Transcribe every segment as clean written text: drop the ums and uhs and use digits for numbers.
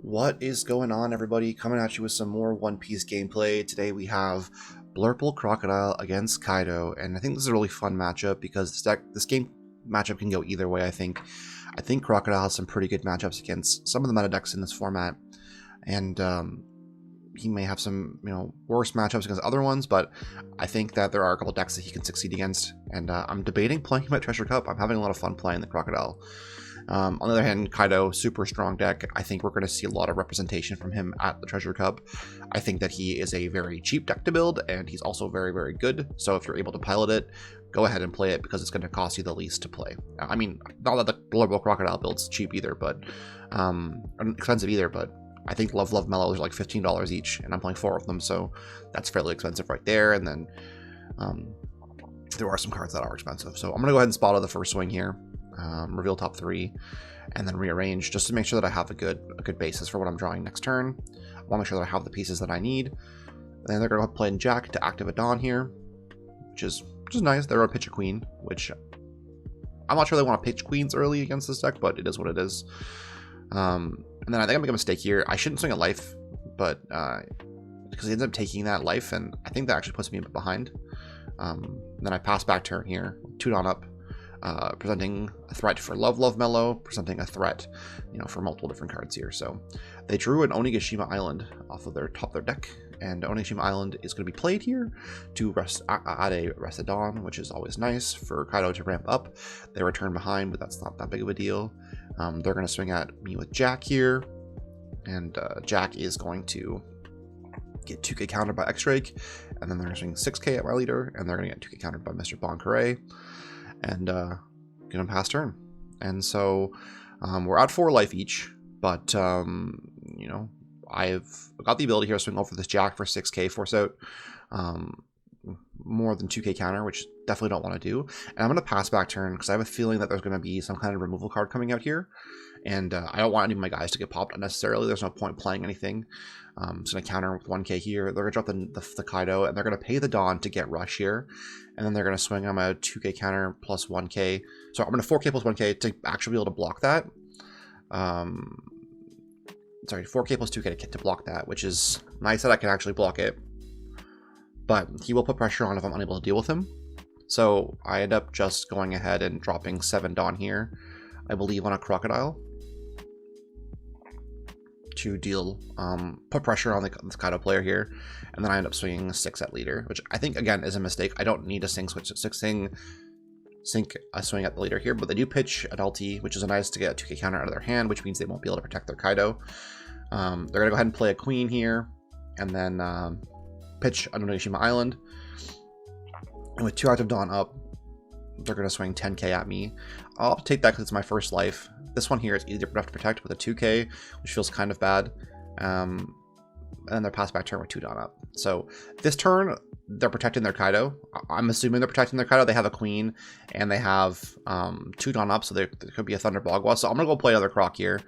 What is going on, everybody? Coming at you with some more One Piece gameplay. Today we have blurple Crocodile against Kaido, and I think this is a really fun matchup because this game matchup can go either way. I think Crocodile has some pretty good matchups against some of the meta decks in this format, and he may have some worse matchups against other ones, but I think that there are a couple decks that he can succeed against, and I'm debating playing him at Treasure Cup. I'm having a lot of fun playing the Crocodile. On the other hand, Kaido, super strong deck. I think we're going to see a lot of representation from him at the Treasure Cup. I think that he is a very cheap deck to build, and he's also very, very good. So if you're able to pilot it, go ahead and play it because it's going to cost you the least to play. I mean, not that the blurple Crocodile build's cheap either, but expensive either, but I think Love Mellows are like $15 each, and I'm playing 4 of them, so that's fairly expensive right there. And then there are some cards that are expensive. So I'm going to go ahead and spot out the first swing here. Reveal top 3, and then rearrange just to make sure that I have a good basis for what I'm drawing next turn. I want to make sure that I have the pieces that I need. And then they're going to play in Jack to active a Dawn here, which is nice. They're going to pitch a Queen, which I'm not sure they want to pitch Queens early against this deck, but it is what it is. And then I think I make a mistake here. I shouldn't swing a life, but because he ends up taking that life, and I think that actually puts me a bit behind. Then I pass back turn here, 2 Dawn up. Presenting a threat for Love Mellow, presenting a threat, for multiple different cards here. So they drew an Onigashima Island off of their deck, and Onigashima Island is going to be played here to add a Rest at Dawn, which is always nice for Kaido to ramp up. They return behind, but that's not that big of a deal. They're going to swing at me with Jack here, and Jack is going to get 2k countered by X-Drake, and then they're going to swing 6k at my leader, and they're going to get 2k countered by Mr. Boncaray. And get him past turn. And so we're at 4 life each, but I've got the ability here to swing over this Jack for 6k force out, more than 2k counter, which definitely don't want to do. And I'm going to pass back turn because I have a feeling that there's going to be some kind of removal card coming out here, and I don't want any of my guys to get popped unnecessarily. There's no point playing anything. It's going to counter with 1k here. They're going to drop the Kaido, and they're going to pay the Dawn to get Rush here. And then they're going to swing on a 2k counter plus 1k. So I'm going to 4k plus 1k to actually be able to block that. Sorry, 4k plus 2k to block that, which is nice that I can actually block it. But he will put pressure on if I'm unable to deal with him. So I end up just going ahead and dropping 7 Dawn here, I believe, on a Crocodile, to deal, put pressure on the Kaido player here, and then I end up swinging 6 at leader, which I think again is a mistake. I don't need to sink a swing at the leader here, but they do pitch at LT, which is nice to get a 2k counter out of their hand, which means they won't be able to protect their Kaido. They're gonna go ahead and play a Queen here, and then pitch an Onigashima Island, and with 2 active Dawn up, they're gonna swing 10k at me. I'll take that because it's my first life. This one here is easier enough to protect with a 2k, which feels kind of bad. And then they're pass back turn with 2 Dawn up. So this turn, they're protecting their Kaido. I'm assuming they're protecting their Kaido. They have a Queen, and they have 2 Dawn up, so there could be a Thunder Bagua. So I'm going to go play another Croc here.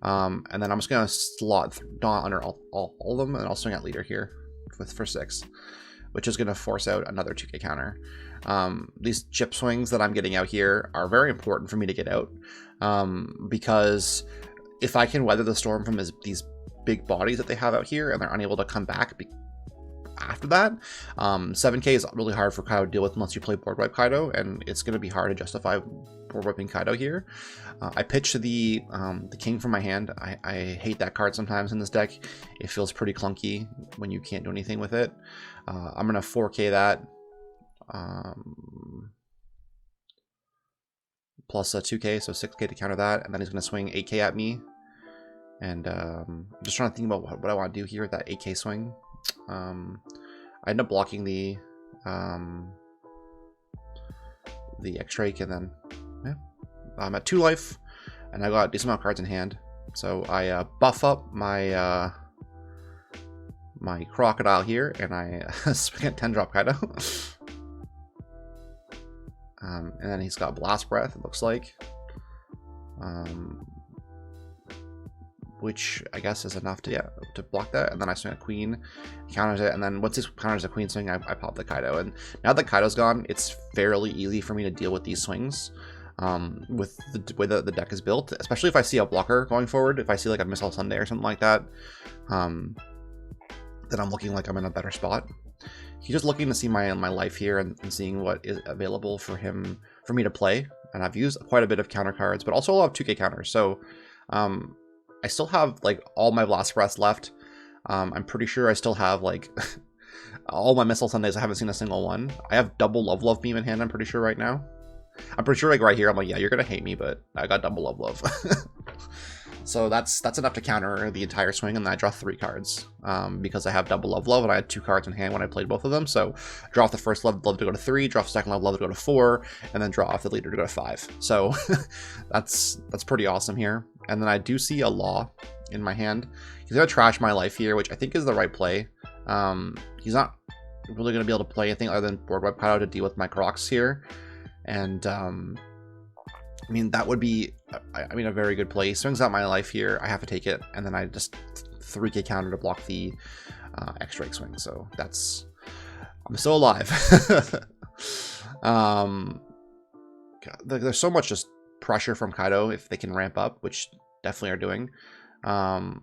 And then I'm just going to slot Dawn under all of them, and I'll swing at leader here for 6, which is going to force out another 2k counter. These chip swings that I'm getting out here are very important for me to get out, because if I can weather the storm from these big bodies that they have out here and they're unable to come back after that, 7k is really hard for Kaido to deal with unless you play board wipe Kaido, and it's going to be hard to justify board wiping Kaido here. I pitch the king from my hand. I hate that card sometimes in this deck. It feels pretty clunky when you can't do anything with it. I'm going to 4k that. Plus a 2k, so 6k to counter that, and then he's going to swing 8k at me. And I'm just trying to think about what I want to do here with that 8k swing. I end up blocking the X-Drake, and then I'm at 2 life, and I got a decent amount of cards in hand. So I buff up my my Crocodile here, and I swing at 10 drop Kaido. And then he's got Blast Breath, it looks like, which I guess is enough to block that. And then I swing a Queen, counters it, and then once he counters a Queen swing, I pop the Kaido. And now that Kaido's gone, it's fairly easy for me to deal with these swings. with the way that the deck is built, especially if I see a blocker going forward. If I see like a Missile Sunday or something like that, then I'm looking like I'm in a better spot. He's just looking to see my life here and seeing what is available for me to play. And I've used quite a bit of counter cards, but also a lot of 2K counters. So I still have like all my Blast Breaths left. I'm pretty sure I still have like all my Missile Sundays. I haven't seen a single one. I have double Love Beam in hand, I'm pretty sure right now. I'm pretty sure like right here, I'm like, yeah, you're gonna hate me, but I got double Love. So that's enough to counter the entire swing, and then I draw 3 cards because I have double Love, and I had 2 cards in hand when I played both of them. So draw off the first Love to go to 3, draw off the second Love to go to 4, and then draw off the leader to go to 5. So that's pretty awesome here. And then I do see a Law in my hand. He's gonna trash my life here, which I think is the right play. He's not really gonna be able to play anything other than board wipe Kaido to deal with my Crocs here. And I mean, that would be, I mean, a very good play. He swings out my life here. I have to take it, and then I just 3K counter to block the X-Strike swing. So that's, I'm still alive. There's so much just pressure from Kaido if they can ramp up, which definitely are doing. I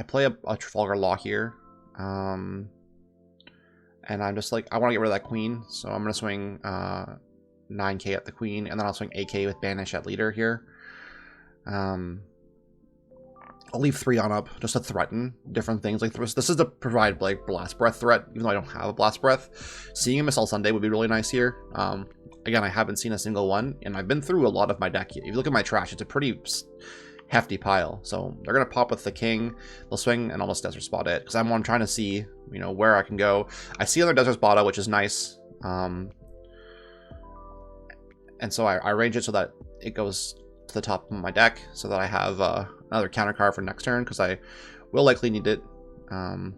play a Trafalgar Law here. And I'm just like, I want to get rid of that queen, so I'm going to swing 9K at the queen, and then I'll swing 8K with banish at leader here. I'll leave 3 on up just to threaten different things. Like this is to provide like Blast Breath threat, even though I don't have a Blast Breath. Seeing a Missile Sunday would be really nice here. Again, I haven't seen a single one, and I've been through a lot of my deck. If you look at my trash, it's a pretty hefty pile. So they're gonna pop with the king. They'll swing and almost desert spot it because I'm trying to see, you know, where I can go. I see another desert spotta, which is nice. And so I arrange it so that it goes to the top of my deck, so that I have another counter card for next turn because I will likely need it. And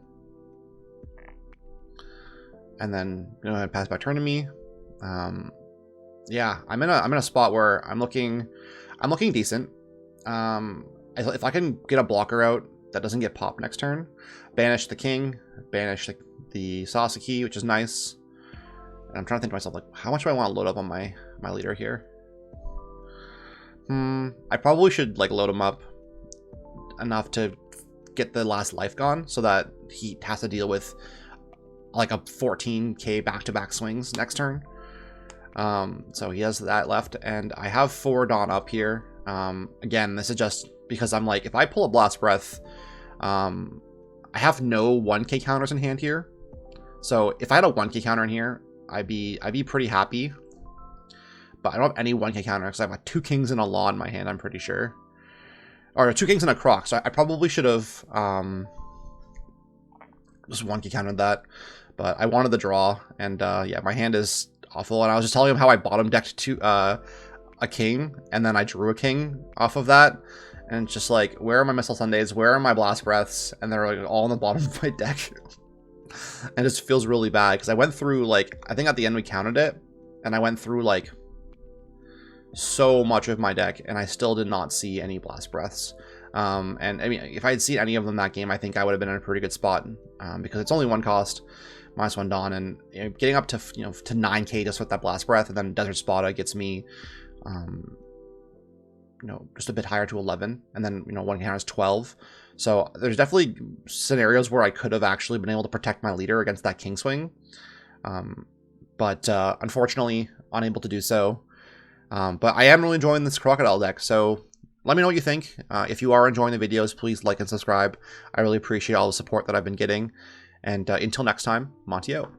then go ahead and pass back turn to me. Yeah, I'm in a spot where I'm looking decent. If I can get a blocker out that doesn't get popped next turn, banish the king, banish the Sasaki, which is nice. And I'm trying to think to myself, like, how much do I want to load up on my leader here? I probably should like load him up enough to get the last life gone, so that he has to deal with like a 14K back-to-back swings next turn. So he has that left, and I have 4 Dawn up here. Again, this is just because I'm like, if I pull a Blast Breath, I have no 1K counters in hand here. So if I had a 1K counter in here, I'd be pretty happy. But I don't have any 1K counter because I have like 2 kings and a Law in my hand, I'm pretty sure. Or 2 kings and a croc. So I probably should have just 1K countered that. But I wanted the draw, and yeah, my hand is awful. And I was just telling him how I bottom decked to a king, and then I drew a king off of that. And it's just like, where are my Missile Sundays? Where are my Blast Breaths? And they're like all on the bottom of my deck. And it just feels really bad because I went through, like, I think at the end we counted it, and I went through like so much of my deck, and I still did not see any Blast Breaths. And I mean, if I had seen any of them that game, I think I would have been in a pretty good spot, because it's only 1 cost, -1 Dawn, and you know, getting up to, you know, to 9K just with that Blast Breath, and then Desert Spotta gets me, you know, just a bit higher to 11, and then, you know, 1 counter is 12. So there's definitely scenarios where I could have actually been able to protect my leader against that king swing, but unfortunately unable to do so. But I am really enjoying this Crocodile deck, so let me know what you think. If you are enjoying the videos, please like and subscribe. I really appreciate all the support that I've been getting. And until next time, Monty out.